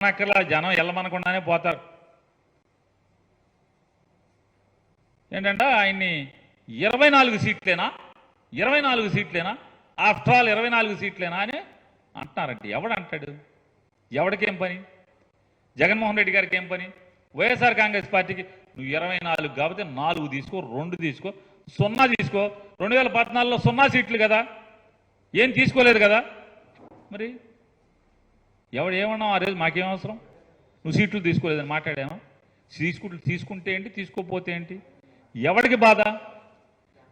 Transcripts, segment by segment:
అక్కర్లా, జనం వెళ్ళమనకుండానే పోతారు. ఏంటంటే ఆయన్ని 24 సీట్లేనా, 24 సీట్లేనా, ఆఫ్టర్ ఆల్ 24 సీట్లేనా అని అంటున్నారంటే ఎవడంటాడు? ఎవడికేం పని? జగన్మోహన్ రెడ్డి గారికి ఏం పని? వైఎస్ఆర్ కాంగ్రెస్ పార్టీకి నువ్వు 24 కాబట్టి 4 తీసుకో, 2 తీసుకో, 0 తీసుకో. 2014లో 0 సీట్లు కదా, ఏం తీసుకోలేదు కదా. మరి ఎవడు ఏమన్నావు ఆ రోజు? మాకేం అవసరం, నువ్వు సీట్లు తీసుకోలేదని మాట్లాడామా? తీసుకుంటే ఏంటి, తీసుకోకపోతే ఏంటి? ఎవడికి బాధ?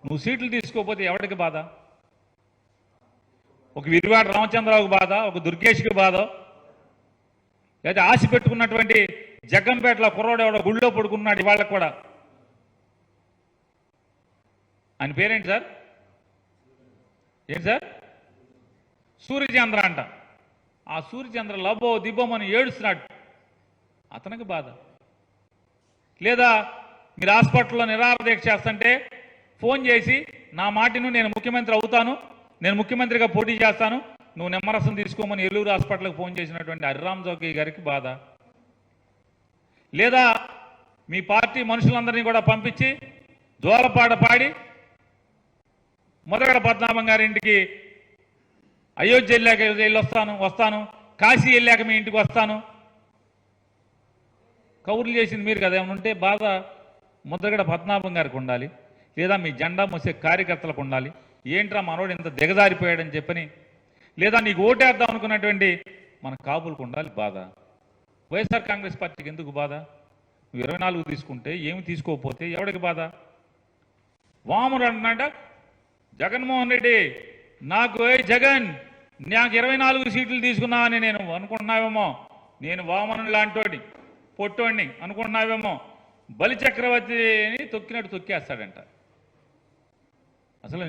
నువ్వు సీట్లు తీసుకోకపోతే ఎవడికి బాధ? ఒక విరివాడ రామచంద్రరావుకి బాధ, ఒక దుర్గేష్కి బాధ, లేదా ఆశ పెట్టుకున్నటువంటి జగ్గంపేటలో కుర్రోడు ఎవడో గుళ్ళో పడుకున్నాడు ఇవాళకు కూడా. ఆయన పేరేంటి సార్? ఏంటి సార్? సూర్యచంద్ర అంట. ఆ సూర్యచంద్ర లబ్బో దిబ్బమని ఏడుస్తున్నాడు, అతనికి బాధ. లేదా మీరు హాస్పిటల్లో నిరాహార దీక్ష చేస్తుంటే ఫోన్ చేసి నా మాటను నేను ముఖ్యమంత్రి అవుతాను, నేను ముఖ్యమంత్రిగా పోటీ చేస్తాను, నువ్వు నిమ్మరసం తీసుకోమని ఏలూరు హాస్పిటల్కి ఫోన్ చేసినటువంటి హరిరామ్ జోగి గారికి బాధ. లేదా మీ పార్టీ మనుషులందరినీ కూడా పంపించి జోలపాట పాడి మొదగడ పద్మనాభం గారింటికి అయోధ్య వెళ్ళాక వస్తాను, కాశీ వెళ్ళాక మీ ఇంటికి వస్తాను కౌరులు చేసింది మీరు కదా. ఏమైనా ఉంటే బాధ ముద్రగడ పద్మనాభం గారికి ఉండాలి, లేదా మీ జెండా మోసే కార్యకర్తలకు ఉండాలి. ఏంట్రా మనోడు ఇంత దిగజారిపోయాడని చెప్పని, లేదా నీకు ఓటేద్దాం అనుకున్నటువంటి మన కాపులకు ఉండాలి బాధ. వైఎస్ఆర్ కాంగ్రెస్ పార్టీకి ఎందుకు బాధ? నువ్వు 24 తీసుకుంటే ఏమి, తీసుకోకపోతే ఎవరికి బాధ? వామనుడు అంటున్నాడ జగన్మోహన్ రెడ్డి, నాకు జగన్ నాకు 24 సీట్లు తీసుకున్నావని నేను అనుకుంటున్నావేమో, నేను వామనుడు లాంటి పొట్టోడిని అనుకుంటున్నావేమో, బలిచక్రవర్తిని తొక్కినట్టు తొక్కేస్తాడంట. అసలు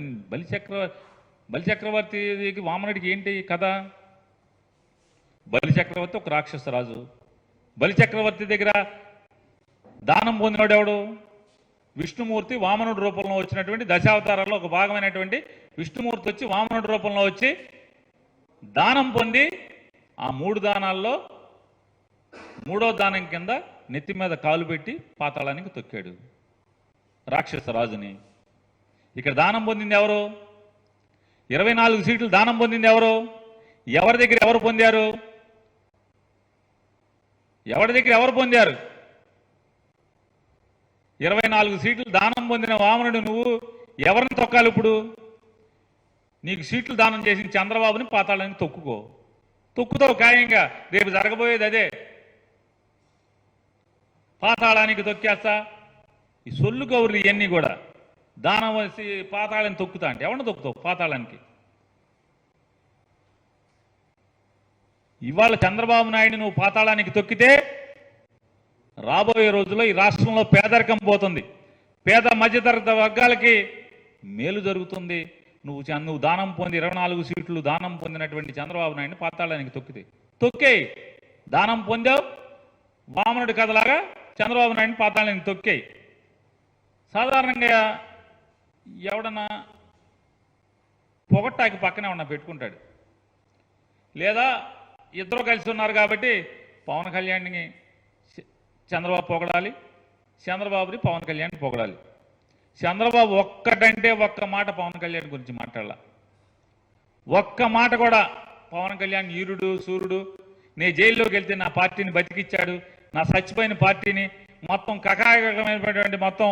బలిచక్రవర్తికి వామనుడికి ఏంటి కథ? బలిచక్రవర్తి ఒక రాక్షస రాజు. బలిచక్రవర్తి దగ్గర దానం పొందినోడు ఎవడు? విష్ణుమూర్తి వామనుడి రూపంలో వచ్చినటువంటి దశావతారాల్లో ఒక భాగమైనటువంటి విష్ణుమూర్తి వచ్చి వామనుడి రూపంలో వచ్చి దానం పొంది ఆ 3 దానాల్లో 3వ దానం కింద నెత్తి మీద కాలు పెట్టి పాతాళానికి తొక్కాడు రాక్షస రాజుని. ఇక్కడ దానం పొందింది ఎవరు? 24 సీట్లు దానం పొందింది ఎవరు? ఎవరి దగ్గర ఎవరు పొందారు? ఎవరి దగ్గర ఎవరు పొందారు? 24 సీట్లు దానం పొందిన వామనుడు నువ్వు ఎవరిని తొక్కాలి ఇప్పుడు? నీకు సీట్లు దానం చేసిన చంద్రబాబుని పాతాళానికి తొక్కుతావు ఖాయంగా. రేపు జరగబోయేది అదే, పాతాళానికి తొక్కేస్తా. ఈ సొల్లు గౌరులు ఇవన్నీ కూడా దానం వేసి పాతాళాన్ని తొక్కుతా అంటే ఎవరిని తొక్కుతావు పాతాళానికి? ఇవాళ చంద్రబాబు నాయుడు నువ్వు పాతాళానికి తొక్కితే రాబోయే రోజుల్లో ఈ రాష్ట్రంలో పేదరికం పోతుంది, పేద మధ్యతరగతి వర్గాలకి మేలు జరుగుతుంది. నువ్వు దానం పొంది 24 సీట్లు దానం పొందినటువంటి చంద్రబాబు నాయుడిని పాతాళానికి తొక్కేయి. దానం పొందావు, వామనుడి కథలాగా చంద్రబాబు నాయుడిని పాతాళానికి తొక్కేయి. సాధారణంగా ఎవడన్నా పొగట్టాకి పక్కనే ఉన్న పెట్టుకుంటాడు, లేదా ఇద్దరు కలిసి ఉన్నారు కాబట్టి పవన్ కళ్యాణ్ని చంద్రబాబు పొగడాలి, చంద్రబాబుని పవన్ కళ్యాణ్ పొగడాలి. చంద్రబాబు ఒక్కటంటే ఒక్క మాట పవన్ కళ్యాణ్ గురించి మాట్లాడాల, ఒక్క మాట కూడా. పవన్ కళ్యాణ్ ఈరుడు సూర్యుడు, నేను జైల్లోకి వెళ్తే నా పార్టీని బతికిచ్చాడు, నా చచ్చిపోయిన పార్టీని మొత్తం కకాయకమైనటువంటి మొత్తం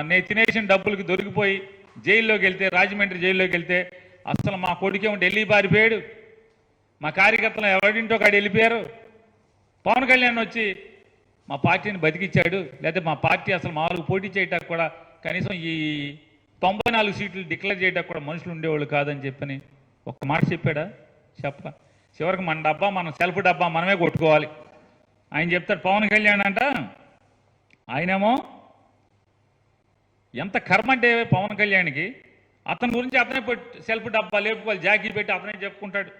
నేను తినేసిన డబ్బులకి దొరికిపోయి జైల్లోకి వెళ్తే, రాజమండ్రి జైల్లోకి వెళ్తే అసలు మా కొడుకేమో ఢిల్లీ పారిపోయాడు, మా కార్యకర్తలు ఎవరింటో కాడ వెళ్ళిపోయారు, పవన్ కళ్యాణ్ వచ్చి మా పార్టీని బతికిచ్చాడు, లేకపోతే మా పార్టీ అసలు మామూలుగా పోటీ చేయడానికి కూడా కనీసం ఈ 94 సీట్లు డిక్లేర్ చేయడానికి కూడా మనుషులు ఉండేవాళ్ళు కాదని చెప్పని ఒక్క మాట చెప్పాడా? చెప్ప. చివరికి మన డబ్బా, మన సెల్ఫ్ డబ్బా మనమే కొట్టుకోవాలి ఆయన చెప్తాడు. పవన్ కళ్యాణ్ అంట, ఆయనేమో ఎంత కర్మ అంటే పవన్ కళ్యాణ్కి, అతని గురించి అతనే సెల్ఫ్ డబ్బా లేపుకోవాలి, జాకీ పెట్టి అతనే చెప్పుకుంటాడు.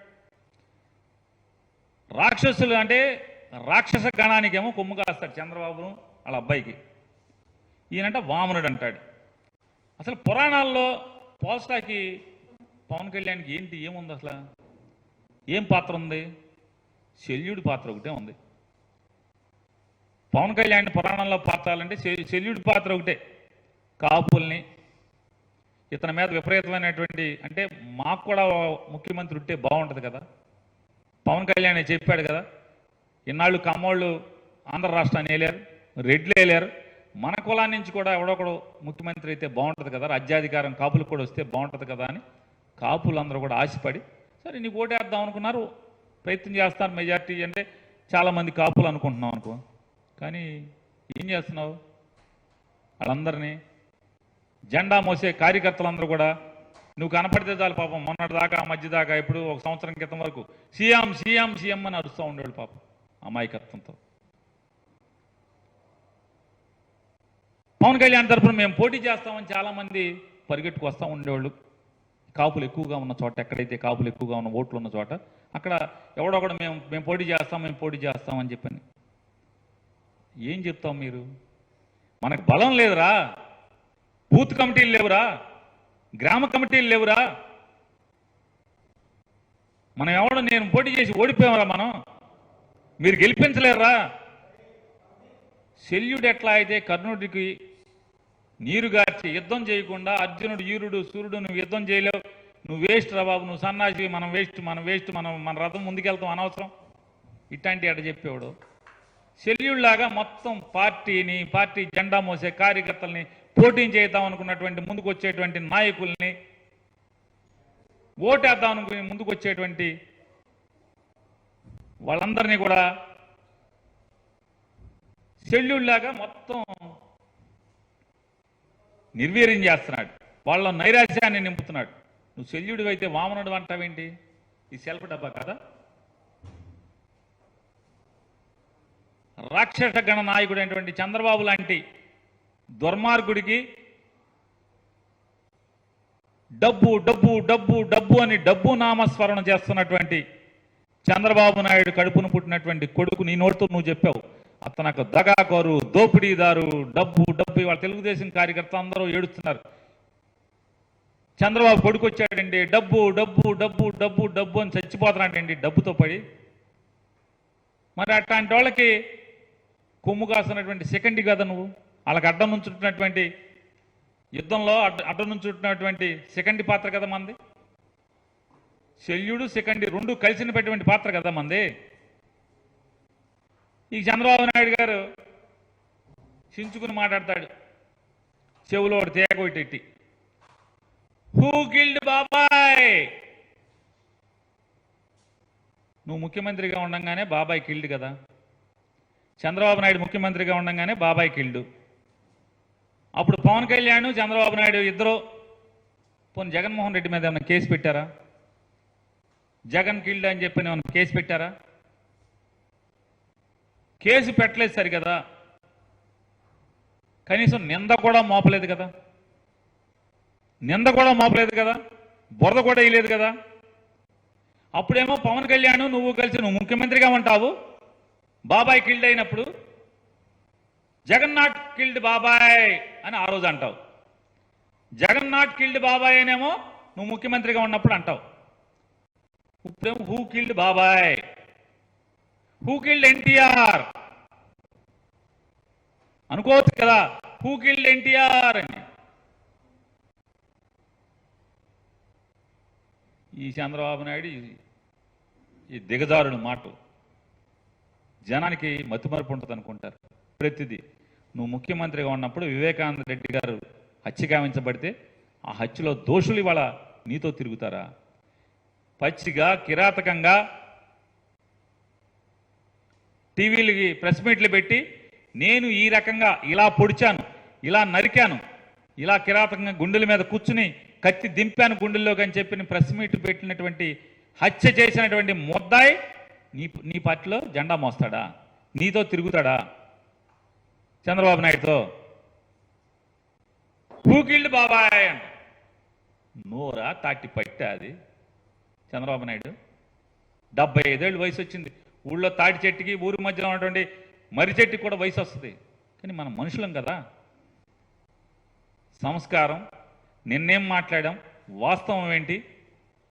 రాక్షసులు అంటే రాక్షస గణానికేమో కొమ్ము కాస్తాడు చంద్రబాబును వాళ్ళ అబ్బాయికి. ఈయనంట వామనుడు అంటాడు. అసలు పురాణాల్లో పోల్స్టాకి పవన్ కళ్యాణ్కి ఏముంది, అసలు ఏం పాత్ర ఉంది? శల్యుడి పాత్ర ఒకటే ఉంది. పవన్ కళ్యాణ్ పురాణంలో పాత్రాలంటే శల్యుడి పాత్ర ఒకటే. కాపుల్ని ఇతని మీద విపరీతమైనటువంటి, అంటే మాకు కూడా ముఖ్యమంత్రి ఉంటే బాగుంటుంది కదా. పవన్ కళ్యాణ్ చెప్పాడు కదా, ఇన్నాళ్ళు కమ్మోళ్ళు ఆంధ్ర రాష్ట్రాన్ని వేయలేరు, రెడ్లు వేయలేరు, మన కులాన్ని నుంచి కూడా ఎవడొకడు ముఖ్యమంత్రి అయితే బాగుంటుంది కదా, రాజ్యాధికారం కాపులకు కూడా వస్తే బాగుంటుంది కదా అని కాపులందరూ కూడా ఆశపడి సరే నీకు ఓటేద్దాం అనుకున్నారు, ప్రయత్నం చేస్తారు. మెజార్టీ అంటే చాలామంది కాపులు అనుకుంటున్నాం అనుకో, కానీ ఏం చేస్తున్నావు? వాళ్ళందరినీ జెండా మోసే కార్యకర్తలందరూ కూడా నువ్వు కనపడితే చాలు పాపం, మొన్నటి దాకా మధ్య దాకా ఇప్పుడు ఒక సంవత్సరం క్రితం వరకు సీఎం సీఎం సీఎం అని అరుస్తూ ఉండేవాడు పాపం అమాయకత్వంతో. పవన్ కళ్యాణ్ తరఫున మేము పోటీ చేస్తామని చాలామంది పరిగెట్టుకు వస్తూ ఉండేవాళ్ళు. కాపులు ఎక్కువగా ఉన్న చోట, ఎక్కడైతే కాపులు ఎక్కువగా ఉన్న ఓట్లు ఉన్న చోట అక్కడ ఎవడొకడు మేము పోటీ చేస్తామని చెప్పని ఏం చెప్తాం మీరు? మనకు బలం లేదురా, బూత్ కమిటీలు లేవురా, గ్రామ కమిటీలు లేవురా, మనం ఎవడో నేను పోటీ చేసి ఓడిపోయామరా, మనం మీరు గెలిపించలేరురా. శల్యుడు ఎట్లా అయితే కర్ణుడికి నీరు గార్చి యుద్ధం చేయకుండా అర్జునుడు ఈరుడు సూర్యుడు నువ్వు యుద్ధం చేయలేవు, నువ్వు వేస్ట్ రా బాబు, నువ్వు సన్నాసి, మనం వేస్ట్ మన రథం ముందుకెళ్తాం అనవసరం ఇట్లాంటి అట చెప్పేవాడు. శల్యుడిలాగా మొత్తం పార్టీ జెండా మోసే కార్యకర్తల్ని పోటీ చేద్దాం అనుకున్నటువంటి ముందుకు వచ్చేటువంటి నాయకుల్ని, ఓటేద్దాం అనుకుని ముందుకు వచ్చేటువంటి వాళ్ళందరినీ కూడా శల్యుడిలాగా మొత్తం నిర్వీర్యం చేస్తున్నాడు, వాళ్ళ నైరాశ్యాన్ని నింపుతున్నాడు. నువ్వు శల్యుడివి అయితే వామనుడు అంటావేంటి? ఈ సెల్ఫ్ డబ్బా కదా. రాక్షస గణ నాయకుడు అయినటువంటి చంద్రబాబు లాంటి దుర్మార్గుడికి డబ్బు డబ్బు డబ్బు డబ్బు అని డబ్బు నామస్మరణ చేస్తున్నటువంటి చంద్రబాబు నాయుడు కడుపును పుట్టినటువంటి కొడుకు నీ నోటితో నువ్వు చెప్పావు. అతనకు దగాకోరు, దోపిడీదారు, డబ్బు డబ్బు. ఇవాళ తెలుగుదేశం కార్యకర్త అందరూ ఏడుస్తున్నారు. చంద్రబాబు కొడుకు వచ్చాడండి, డబ్బు డబ్బు డబ్బు డబ్బు డబ్బు అని చచ్చిపోతున్నాడండి డబ్బుతో పడి. మరి అట్లాంటి వాళ్ళకి కొమ్ము కాస్తున్నటువంటి సెకండ్ కదా నువ్వు. వాళ్ళకి అడ్డం నుంచుంటున్నటువంటి యుద్ధంలో అడ్డం నుంచుంటున్నటువంటి సెకండ్ పాత్ర కదా మంది. శల్యుడు సెకండ్ రెండు కలిసిన పెట్టినటువంటి పాత్ర కదా మంది. ఈ చంద్రబాబు నాయుడు గారు చించుకుని మాట్లాడతాడు, చెవులో తేగొట్టి, హూ కిల్డ్ బాబాయ్. నువ్వు ముఖ్యమంత్రిగా ఉండగానే బాబాయ్ కిల్డ్ కదా. చంద్రబాబు నాయుడు ముఖ్యమంత్రిగా ఉండగానే బాబాయ్ కిల్డ్. అప్పుడు పవన్ కళ్యాణ్ చంద్రబాబు నాయుడు ఇద్దరు పోనీ జగన్మోహన్ రెడ్డి మీద ఏమైనా కేసు పెట్టారా? జగన్ కిల్డ్ అని చెప్పి ఏమైనా కేసు పెట్టారా? కేసు పెట్టలేదు సరికదా, కనీసం నింద కూడా మోపలేదు కదా, బురద కూడా వేయలేదు కదా. అప్పుడేమో పవన్ కళ్యాణ్ నువ్వు కలిసి నువ్వు ముఖ్యమంత్రిగా ఉంటావు, బాబాయ్ కిల్డ్ అయినప్పుడు జగన్ నాట్ కిల్డ్ బాబాయ్ అని ఆ రోజు అంటావు. జగన్ నాట్ కిల్డ్ బాబాయ్ అనేమో నువ్వు ముఖ్యమంత్రిగా ఉన్నప్పుడు అంటావు. ఇప్పుడేమో హూ కిల్డ్ బాబాయ్, హూ కిల్డ్ ఎన్టీఆర్ అనుకోవచ్చు కదా, హూ కిల్డ్ ఎన్టీఆర్ అని. ఈ చంద్రబాబు నాయుడు ఈ దిగజారుడు మాట జనానికి మతిమరుపు ఉంటుంది అనుకుంటారు. ప్రతిదీ నువ్వు ముఖ్యమంత్రిగా ఉన్నప్పుడు వివేకానంద రెడ్డి గారు హత్య గావించబడితే ఆ హత్యలో దోషులు ఇవాళ నీతో తిరుగుతారా? పచ్చిగా కిరాతకంగా టీవీలకి ప్రెస్ మీట్లు పెట్టి నేను ఈ రకంగా ఇలా పొడిచాను, ఇలా నరికాను, ఇలా కిరాతకంగా గుండెల మీద కూర్చుని కత్తి దింపాను గుండెల్లోకి అని చెప్పి ప్రెస్ మీట్ పెట్టినటువంటి హత్య చేసినటువంటి ముద్దాయి నీ పార్టీలో జెండా మోస్తాడా? నీతో తిరుగుతాడా చంద్రబాబు నాయుడుతో? హూ కిల్డ్ బాబాయ్ అంట. నోరా తాటి పట్టే అది చంద్రబాబు నాయుడు. 75 ఏళ్ళు వయసు వచ్చింది. ఊళ్ళో తాటి చెట్టుకి ఊరి మధ్యలో ఉన్నటువంటి మర్రి చెట్టుకి కూడా వయసు వస్తుంది. కానీ మనం మనుషులం కదా. సంస్కారం, నిన్నేం మాట్లాడాం, వాస్తవం ఏంటి,